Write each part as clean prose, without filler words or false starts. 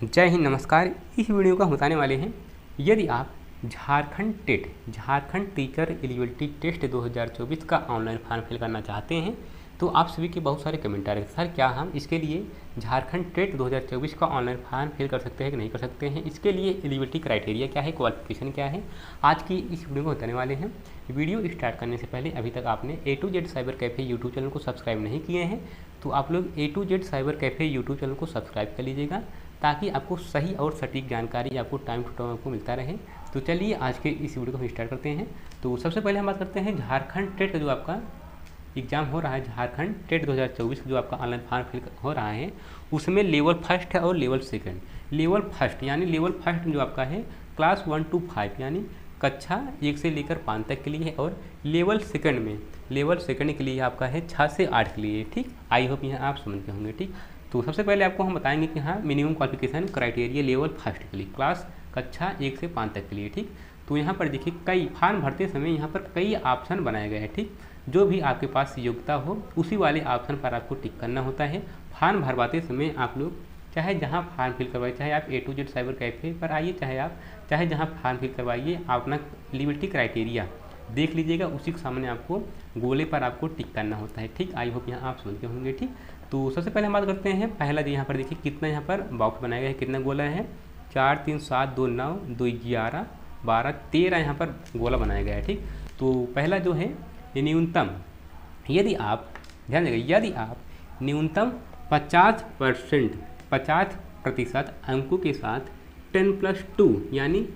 जय हिंद, नमस्कार। इस वीडियो का हम बताने वाले हैं, यदि आप Jharkhand TET Jharkhand teacher eligibility test 2024 का ऑनलाइन फॉर्म फिल करना चाहते हैं, तो आप सभी के बहुत सारे कमेंट आ रहे थे, सर क्या हम इसके लिए झारखंड टेट 2024 का ऑनलाइन फॉर्म फिल कर सकते हैं कि नहीं कर सकते हैं, इसके लिए एलिजिबिलिटी क्राइटेरिया क्या है, क्वालिफिकेशन क्या है, आज की इस वीडियो को बताने वाले हैं। वीडियो स्टार्ट करने से पहले अभी तक आपने A to Z cyber cafe YouTube channel को सब्सक्राइब नहीं किए हैं, तो आप लोग A to Z cyber cafe YouTube channel को सब्सक्राइब कर लीजिएगा, ताकि आपको सही और सटीक जानकारी आपको टाइम टू टाइम आपको मिलता रहे। तो चलिए आज के इस वीडियो को हम स्टार्ट करते हैं। तो सबसे पहले हम बात करते हैं झारखंड टेट का जो आपका एग्ज़ाम हो रहा है, झारखंड टेट 2024 जो आपका ऑनलाइन फॉर्म फिल हो रहा है, उसमें लेवल फर्स्ट है और लेवल सेकंड। लेवल फर्स्ट यानी लेवल फर्स्ट जो आपका है क्लास 1 to 5 यानी कक्षा 1 से लेकर 5 तक के लिए है, और लेवल सेकंड में लेवल सेकंड के लिए आपका है 6 से 8 के लिए। ठीक, आई होप यहाँ आप समझ गए होंगे। ठीक, तो सबसे पहले आपको हम बताएंगे कि हाँ minimum qualification criteria level first के लिए क्लास कक्षा 1 से 5 तक के लिए। ठीक, तो यहाँ पर देखिए कई फॉर्म भरते समय यहाँ पर कई ऑप्शन बनाए गए हैं। ठीक, जो भी आपके पास योग्यता हो उसी वाले ऑप्शन पर आपको टिक करना होता है। फॉर्म भरवाते समय आप लोग चाहे जहाँ फॉर्म फिल करवाइए, चाहे आप A to Z cyber cafe पर आइए, चाहे जहाँ फॉर्म फिल करवाइए, आप अपना एलिजिबिलिटी क्राइटेरिया देख लीजिएगा, उसी के सामने आपको गोले पर आपको टिक करना होता है। ठीक, आई होप यहाँ आप समझ गए होंगे। ठीक, तो सबसे पहले हम बात करते हैं पहला यहाँ पर देखिए कितना यहाँ पर बॉक्स बनाया गया है, कितना गोला है, 4 3 7 2 9 2 11 12 13 यहाँ पर गोला बनाया गया है। ठीक, तो पहला जो है न्यूनतम, यदि आप ध्यान देगा, यदि आप न्यूनतम 50% अंकों के साथ 10+2 यानी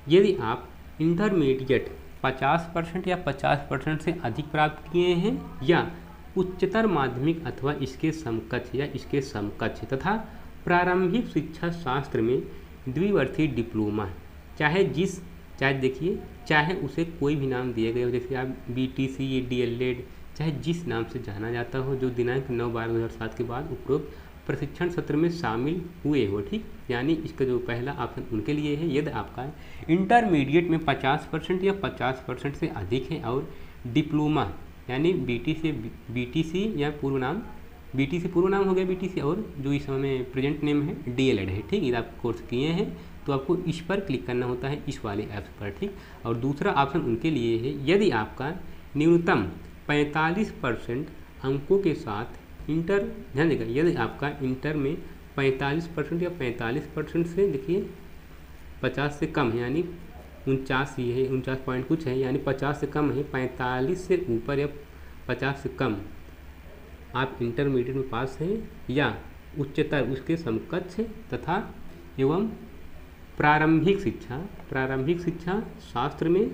यदि आप इंटरमीडिएट 50% या 50% से अधिक प्राप्त किए हैं, या उच्चतर माध्यमिक अथवा इसके समकक्ष तथा प्रारंभिक शिक्षा शास्त्र में द्विवर्षीय डिप्लोमा, चाहे देखिए चाहे उसे कोई भी नाम दिया गया हो, जैसे आप BTC DLED, चाहे जिस नाम से जाना जाता हो, जो दिनांक 9/12/2007 के बाद उपरोक्त प्रशिक्षण सत्र में शामिल हुए हो। ठीक, यानी इसका जो पहला ऑप्शन उनके लिए है, यदि आपका इंटरमीडिएट में 50% या 50% से अधिक है, और डिप्लोमा यानी BTC या पूर्व नाम, BTC पूर्व नाम हो गया BTC, और जो इस समय प्रेजेंट नेम है DLED है। ठीक, यदि आप कोर्स किए हैं तो आपको इस पर क्लिक करना होता है, इस वाले ऐप्स पर। ठीक, और दूसरा ऑप्शन उनके लिए है, यदि आपका न्यूनतम 45% अंकों के साथ ध्यान देगा, यदि आपका इंटर में 45% या 45% से देखिए 50 से कम है, यानी 49 ही है, 49 पॉइंट कुछ है, यानी 50 से कम है, 45 से ऊपर या 50 से कम आप इंटरमीडिएट में पास हैं, या उच्चतर उसके समकक्ष तथा एवं प्रारंभिक शिक्षा शास्त्र में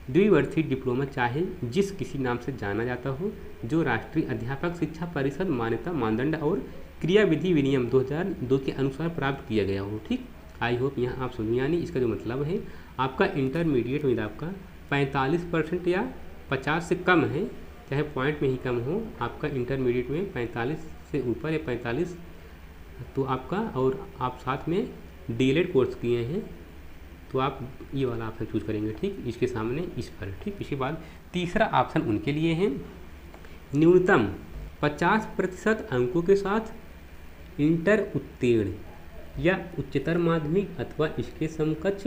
द्विवर्षीय डिप्लोमा, चाहे जिस किसी नाम से जाना जाता हो, जो राष्ट्रीय अध्यापक शिक्षा परिषद मान्यता मानदंड और क्रियाविधि विनियम 2002 के अनुसार प्राप्त किया गया हो। ठीक, आई होप यहाँ आप सुनिए, यानी इसका जो मतलब है आपका इंटरमीडिएट में आपका 45% या 50 से कम है, चाहे पॉइंट में ही कम हो, आपका इंटरमीडिएट में 45 से ऊपर या 45 तो आपका, और आप साथ में DLED कोर्स किए हैं तो आप ये वाला ऑप्शन चूज करेंगे। ठीक, इसके सामने इस पर। ठीक, इसके बाद तीसरा ऑप्शन उनके लिए है, न्यूनतम 50% अंकों के साथ इंटर उत्तीर्ण या उच्चतर माध्यमिक अथवा इसके समकक्ष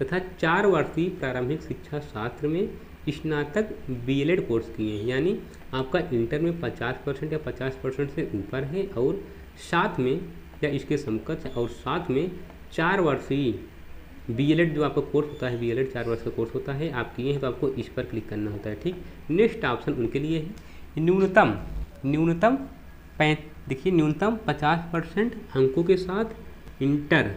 तथा 4 वर्षीय प्रारंभिक शिक्षा शास्त्र में स्नातक BLED कोर्स किए हैं, यानी आपका इंटर में 50% या 50% से ऊपर है, और साथ में या इसके समकक्ष, और साथ में 4 वर्षीय BLED जो आपका कोर्स होता है, BLED 4 वर्ष का कोर्स होता है, आप किए हैं तो आपको इस पर क्लिक करना होता है। ठीक, नेक्स्ट ऑप्शन उनके लिए है, न्यूनतम देखिए न्यूनतम 50% अंकों के साथ इंटर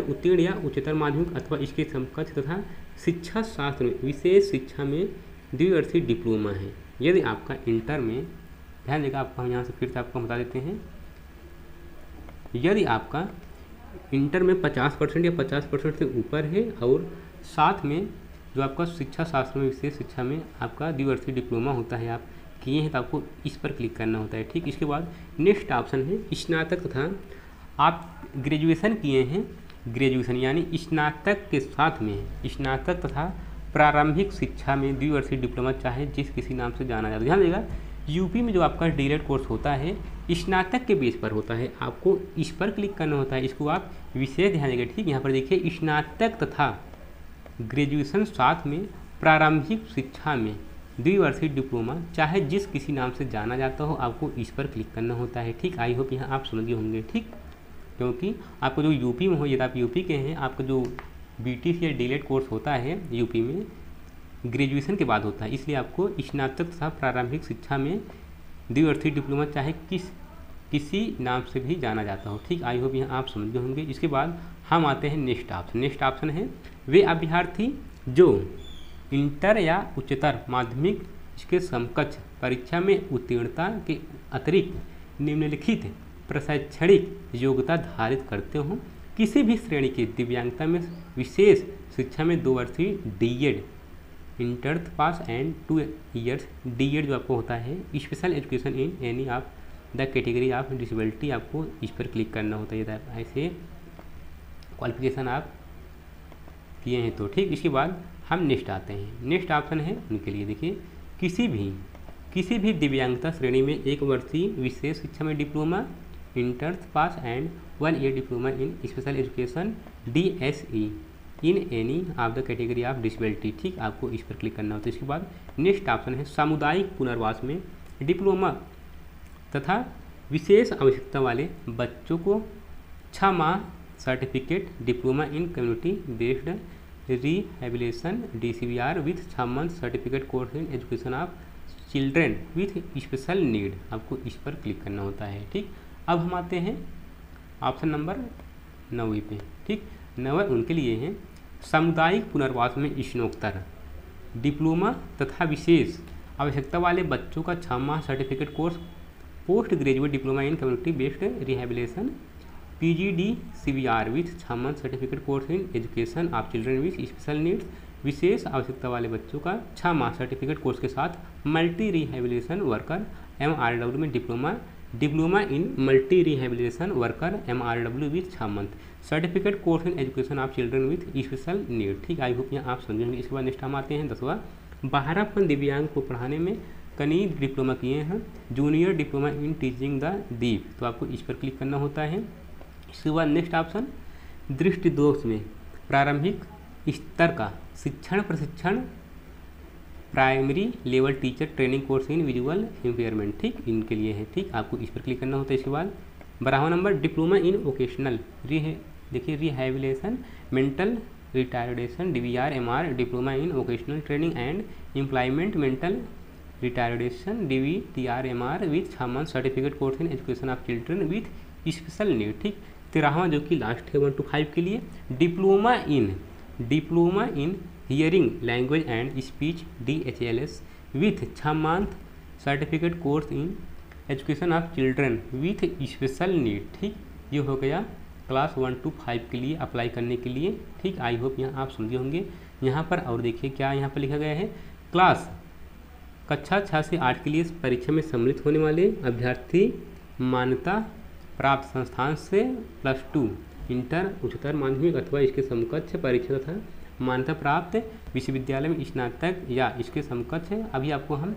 उत्तीर्ण या उच्चतर माध्यमिक अथवा इसके समकक्ष तथा शिक्षा शास्त्र में विशेष शिक्षा में द्विवर्षीय डिप्लोमा है। यदि आपका इंटर में, ध्यान देगा, आपको हम यहाँ से फिर से आपको बता देते हैं, यदि आपका इंटर में 50% या 50% से ऊपर है, और साथ में जो आपका शिक्षा शास्त्र में विशेष शिक्षा में आपका द्विवर्षीय डिप्लोमा होता है, आप किए हैं तो आपको इस पर क्लिक करना होता है। ठीक, इसके बाद नेक्स्ट ऑप्शन है स्नातक तथा आप ग्रेजुएशन किए हैं, ग्रेजुएशन यानी स्नातक के साथ में स्नातक तथा प्रारंभिक शिक्षा में द्विवर्षीय डिप्लोमा, चाहे जिस किसी नाम से जाना जाता है। ध्यान देगा, यूपी में जो आपका डीएलएड कोर्स होता है स्नातक के बेस पर होता है, आपको इस पर क्लिक करना होता है, इसको आप विशेष ध्यान देंगे। ठीक, यहाँ पर देखिए स्नातक तथा ग्रेजुएशन साथ में प्रारंभिक शिक्षा में द्विवर्षीय डिप्लोमा चाहे जिस किसी नाम से जाना जाता हो, आपको इस पर क्लिक करना होता है। ठीक, आई होप यहाँ आप समझ गए होंगे। ठीक, क्योंकि आपको जो यूपी में हो, यदि आप यूपी के हैं, आपका जो बीटीसी या डीएलएड कोर्स होता है यूपी में ग्रेजुएशन के बाद होता है, इसलिए आपको स्नातक तथा प्रारंभिक शिक्षा में द्विवर्षीय डिप्लोमा चाहे किसी नाम से भी जाना जाता हो। ठीक, आई होप यहाँ आप समझ गए होंगे। इसके बाद हम आते हैं नेक्स्ट ऑप्शन। नेक्स्ट ऑप्शन है वे अभ्यर्थी जो इंटर या उच्चतर माध्यमिक इसके समकक्ष परीक्षा में उत्तीर्णता के अतिरिक्त निम्नलिखित प्रशैक्षणिक योग्यता धारित करते हों, किसी भी श्रेणी की दिव्यांगता में विशेष शिक्षा में 2 वर्षीय DEd inter pass and 2 years DEd जो आपको होता है special education in any of the category of disability, आपको इस पर क्लिक करना होता है। ऐसे क्वालिफिकेशन आप किए हैं तो। ठीक, इसके बाद हम नेक्स्ट आते हैं। नेक्स्ट ऑप्शन है उनके लिए, देखिए किसी भी दिव्यांगता श्रेणी में 1 वर्षीय विशेष शिक्षा में diploma inter pass and 1 year diploma in special education DSE in any of the category of disability. ठीक, आपको इस पर क्लिक करना होता है। इसके बाद नेक्स्ट ऑप्शन है सामुदायिक पुनर्वास में डिप्लोमा तथा विशेष आवश्यकता वाले बच्चों को 6 माह certificate diploma in community based rehabilitation DCBR with 6 month certificate course in education of children with special need, आपको इस पर क्लिक करना होता है। ठीक, अब हम आते हैं ऑप्शन नंबर 9 पे। ठीक, 9 उनके लिए हैं सामुदायिक पुनर्वास में स्नातकोत्तर डिप्लोमा तथा विशेष आवश्यकता वाले बच्चों का 6 माह certificate course post graduate diploma in community based rehabilitation PGDCBR with 6 month certificate course in education of children with special needs, विशेष आवश्यकता वाले बच्चों का 6 माह सर्टिफिकेट कोर्स के साथ मल्टी रिहेबिलिटेशन वर्कर MRW में diploma in multi rehabilitation worker MRW with 6 month certificate course in education of children with special need. ठीक, आई होप यहाँ आप समझेंगे। इसके बाद नेक्स्ट हम आते हैं 10वां 12 दिव्यांग को पढ़ाने में कई डिप्लोमा किए हैं, junior diploma in teaching the deep, तो आपको इस पर क्लिक करना होता है। इसके बाद नेक्स्ट ऑप्शन दृष्टि दोष में प्रारंभिक स्तर का शिक्षण प्रशिक्षण primary level teacher training course in visual impairment. ठीक, इनके लिए है। ठीक, आपको इस पर क्लिक करना होता है। इसके बाद 12वां नंबर डिप्लोमा इन वोकेशनल देखिए rehabilitation mental retardation DVR MR diploma in vocational training and employment mental retardation DVTR MR with 6 month certificate course in education of children with special need. ठीक, 13वां जो कि last है 1 to 5 के लिए diploma in hearing language and speech DHLS with 6 month certificate course in education of children with special need. ठीक, ये हो गया क्लास 1 to 5 के लिए अप्लाई करने के लिए। ठीक, आई होप यहाँ आप समझे होंगे। यहाँ पर और देखिए क्या यहाँ पर लिखा गया है, क्लास कक्षा 6 से 8 के लिए परीक्षा में सम्मिलित होने वाले अभ्यर्थी मान्यता प्राप्त संस्थान से +2 इंटर उच्चतर माध्यमिक अथवा इसके समकक्ष परीक्षा तथा मान्यता प्राप्त विश्वविद्यालय में स्नातक या इसके समकक्ष है। अभी आपको हम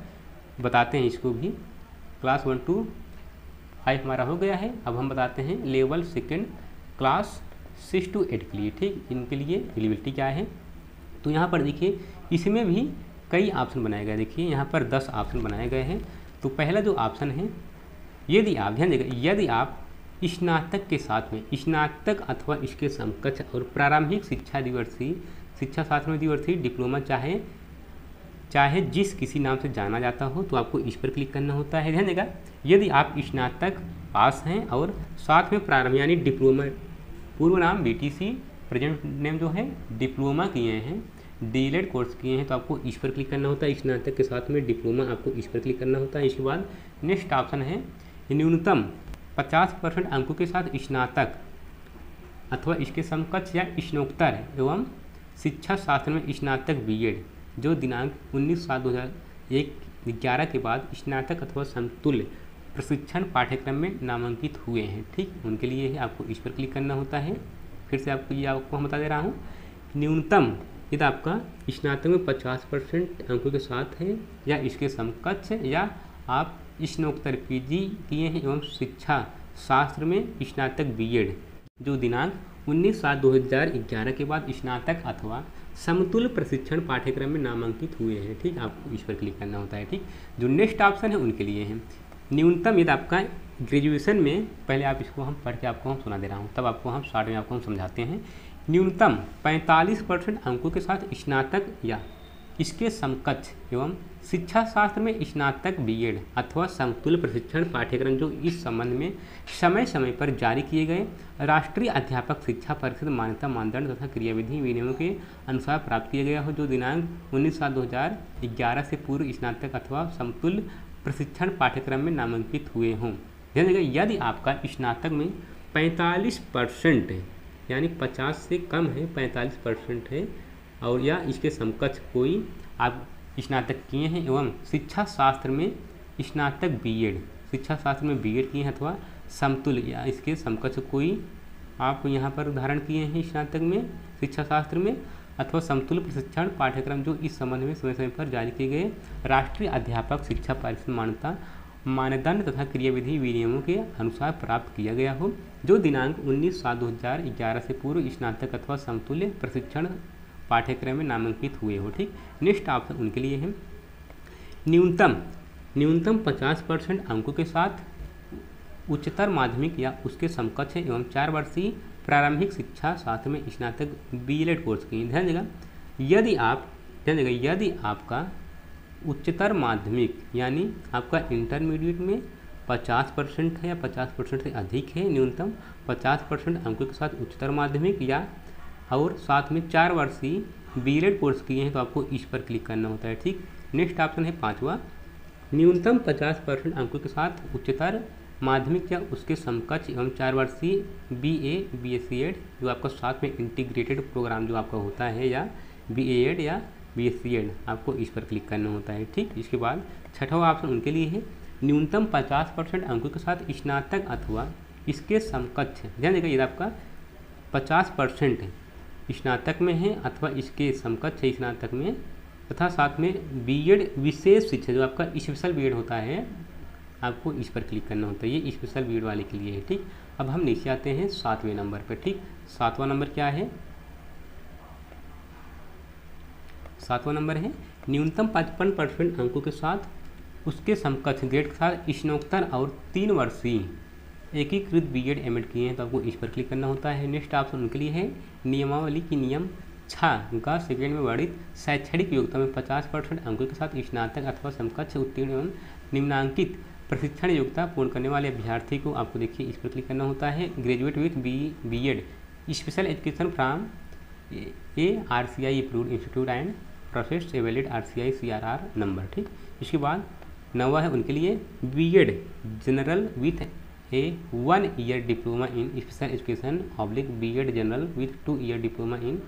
बताते हैं इसको भी। क्लास 1 to 5 हमारा हो गया है। अब हम बताते हैं लेवल 2 क्लास 6 to 8 के लिए। ठीक, इनके लिए एलिजिबिलिटी क्या है, तो यहाँ पर देखिए इसमें भी कई ऑप्शन बनाए गए। देखिए यहाँ पर 10 ऑप्शन बनाए गए हैं। तो पहला जो ऑप्शन है, यदि आप ध्यान देगा, यदि आप स्नातक के साथ में स्नातक अथवा इसके समकक्ष और प्रारंभिक शिक्षा दिवसीय शिक्षा शास्त्र में दिवसीय डिप्लोमा चाहे जिस किसी नाम से जाना जाता हो, तो आपको इस पर क्लिक करना होता है। ध्यान देगा, यदि आप स्नातक पास हैं और साथ में प्रारंभ यानी डिप्लोमा पूर्व नाम BTC प्रेजेंट नेम जो है डिप्लोमा किए हैं, डीएलएड कोर्स किए हैं, तो आपको इस पर क्लिक करना होता है। स्नातक के साथ में डिप्लोमा, आपको इस पर क्लिक करना होता है। इसके बाद नेक्स्ट ऑप्शन है न्यूनतम 50% अंकों के साथ स्नातक अथवा इसके समकक्ष या स्नातकोत्तर एवं शिक्षा शास्त्र में स्नातक BEd जो दिनांक 19/7/2011 के बाद स्नातक अथवा समतुल्य प्रशिक्षण पाठ्यक्रम में नामांकित हुए हैं। ठीक, उनके लिए है, आपको इस पर क्लिक करना होता है। फिर से आपको हम बता दे रहा हूँ, न्यूनतम यदि आपका स्नातक में 50% अंकों के साथ है या इसके समकक्ष या आप स्नातकोत्तर पीजी किए हैं एवं शिक्षा शास्त्र में स्नातक बीएड जो दिनांक 19/7/2011 के बाद स्नातक अथवा समतुल्य प्रशिक्षण पाठ्यक्रम में नामांकित हुए हैं। ठीक, आपको इस पर क्लिक करना होता है। ठीक, जो नेक्स्ट ऑप्शन है उनके लिए है न्यूनतम, यदि आपका ग्रेजुएशन में, पहले आप इसको हम पढ़ के आपको हम सुना दे रहा हूँ, तब आपको हम शॉर्ट में आपको हम समझाते हैं। न्यूनतम 45% अंकों के साथ स्नातक या इसके समकक्ष एवं शिक्षा शास्त्र में स्नातक बीएड अथवा समतुल्य प्रशिक्षण पाठ्यक्रम जो इस संबंध में समय समय पर जारी किए गए राष्ट्रीय अध्यापक शिक्षा परिषद मान्यता मानदंड तथा क्रियाविधि विनियमों के अनुसार प्राप्त किया गया हो, जो दिनांक 19/7/2011 से पूर्व स्नातक अथवा समतुल्य प्रशिक्षण पाठ्यक्रम में नामांकित हुए हों। ध्यान रखिएगा, यदि आपका स्नातक में 45% है, यानी 50 से कम है, 45% है और या इसके समकक्ष कोई आप स्नातक किए हैं एवं शिक्षा शास्त्र में स्नातक बीएड, शिक्षा शास्त्र में बीएड किए हैं अथवा समतुल्य या इसके समकक्ष कोई आप यहाँ पर धारण किए हैं स्नातक में शिक्षा शास्त्र में अथवा समतुल्य प्रशिक्षण पाठ्यक्रम जो इस संबंध में समय समय पर जारी किए गए राष्ट्रीय अध्यापक शिक्षा परिषद मान्यता मानदंड तथा क्रियाविधि विनियमों के अनुसार प्राप्त किया गया हो, जो दिनांक 19/7/2011 से पूर्व स्नातक अथवा समतुल्य प्रशिक्षण पाठ्यक्रम में नामांकित हुए हो। ठीक, नेक्स्ट ऑप्शन उनके लिए है न्यूनतम 50% अंकों के साथ उच्चतर माध्यमिक या उसके समकक्ष एवं 4 वर्षीय प्रारंभिक शिक्षा शास्त्र में स्नातक बीएड कोर्स किए। ध्यान देगा, यदि आपका उच्चतर माध्यमिक यानी आपका इंटरमीडिएट में 50% है या 50% से अधिक है, न्यूनतम 50% अंकों के साथ उच्चतर माध्यमिक या और साथ में 4 वर्षीय बीएड कोर्स किए हैं, तो आपको इस पर क्लिक करना होता है। ठीक, नेक्स्ट ऑप्शन है 5वां न्यूनतम 50% अंकों के साथ उच्चतर माध्यमिक या उसके समकक्ष एवं 4 वर्षीय BA एड जो आपका साथ में इंटीग्रेटेड प्रोग्राम जो आपका होता है या BA एड या BSc एड, आपको इस पर क्लिक करना होता है। ठीक, इसके बाद 6वां ऑप्शन उनके लिए है न्यूनतम 50% अंकों के साथ स्नातक अथवा इसके समकक्ष। ध्यान देगा, यदि आपका 50% स्नातक में है अथवा इसके समकक्ष है स्नातक में तथा साथ में बीएड विशेष शिक्षा जो आपका स्पेशल बीएड होता है, आपको इस पर क्लिक करना होता है। ये स्पेशल बीएड वाले के लिए है। ठीक, अब हम नीचे आते हैं 7वें नंबर पर। ठीक, 7वां नंबर क्या है? 7वां नंबर है न्यूनतम 55% अंकों के साथ उसके समकक्ष ग्रेड के साथ स्नातकोत्तर और 3 वर्षीय एकीकृत बीएड एमएड किए हैं, तो आपको इस पर क्लिक करना होता है। नेक्स्ट ऑप्शन उनके लिए है नियमावली की नियम 6 का सेकेंड में वर्णित शैक्षणिक योग्यता में 50% अंकों के साथ स्नातक अथवा समकक्ष उत्तीर्ण एवं निम्नांकित प्रशिक्षण योग्यता पूर्ण करने वाले अभ्यर्थी को आपको देखिए इस पर क्लिक करना होता है। Graduate with BEd special education from ARCI approved institute and processed a valid RCI CRR number. ठीक, इसके बाद 9वां है उनके लिए BEd general with a 1 year diploma in special education BEd general with 2 year diploma in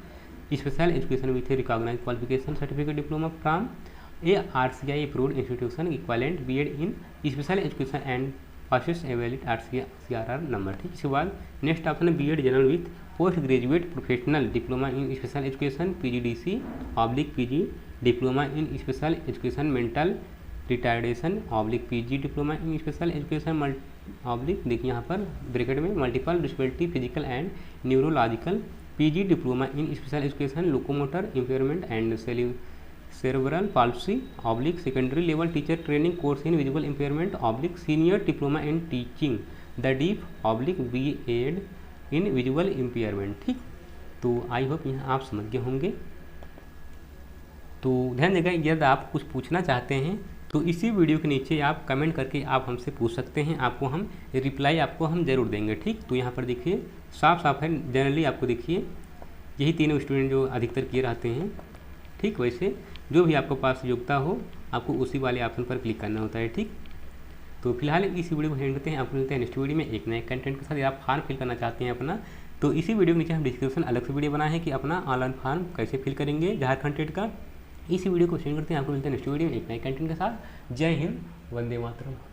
special education with a recognised qualification certificate diploma from ARCI approved institution equivalent BEd in special education and passes a valid RCI CRR number. ठीक, इसके बाद next option है BEd general with post graduate professional diploma in special education PGDC PG diploma in special education mental retardation PG diploma in special education देखिए यहाँ पर bracket में multiple disability physical and neurological PG diploma in special education locomotor impairment and cerebral palsy secondary level teacher training course in visual impairment senior diploma in teaching the deaf BEd in visual impairment. ठीक, तो I hope यहाँ आप समझ गए होंगे। तो ध्यान देगा, यदि आप कुछ पूछना चाहते हैं तो इसी वीडियो के नीचे आप कमेंट करके आप हमसे पूछ सकते हैं, आपको हम रिप्लाई आपको हम ज़रूर देंगे। ठीक, तो यहाँ पर देखिए साफ साफ है, जनरली आपको देखिए यही तीनों स्टूडेंट जो अधिकतर किए रहते हैं। ठीक, वैसे जो भी आपके पास योग्यता हो आपको उसी वाले ऑप्शन पर क्लिक करना होता है। ठीक, तो फिलहाल इस वीडियो को एंड करते हैं, आपको मिलते हैं नेक्स्ट वीडियो में एक नए कंटेंट के साथ। यदि आप फॉर्म फिल करना चाहते हैं अपना, तो इसी वीडियो के नीचे हम डिस्क्रिप्शन अलग से वीडियो बनाए हैं कि अपना ऑनलाइन फॉर्म कैसे फिल करेंगे झारखंड टेट का। इसी वीडियो को शेयर करते हैं, आपको मिलते हैं नेक्स्ट वीडियो में एक नए कंटेंट के साथ। जय हिंद, वंदे मातरम।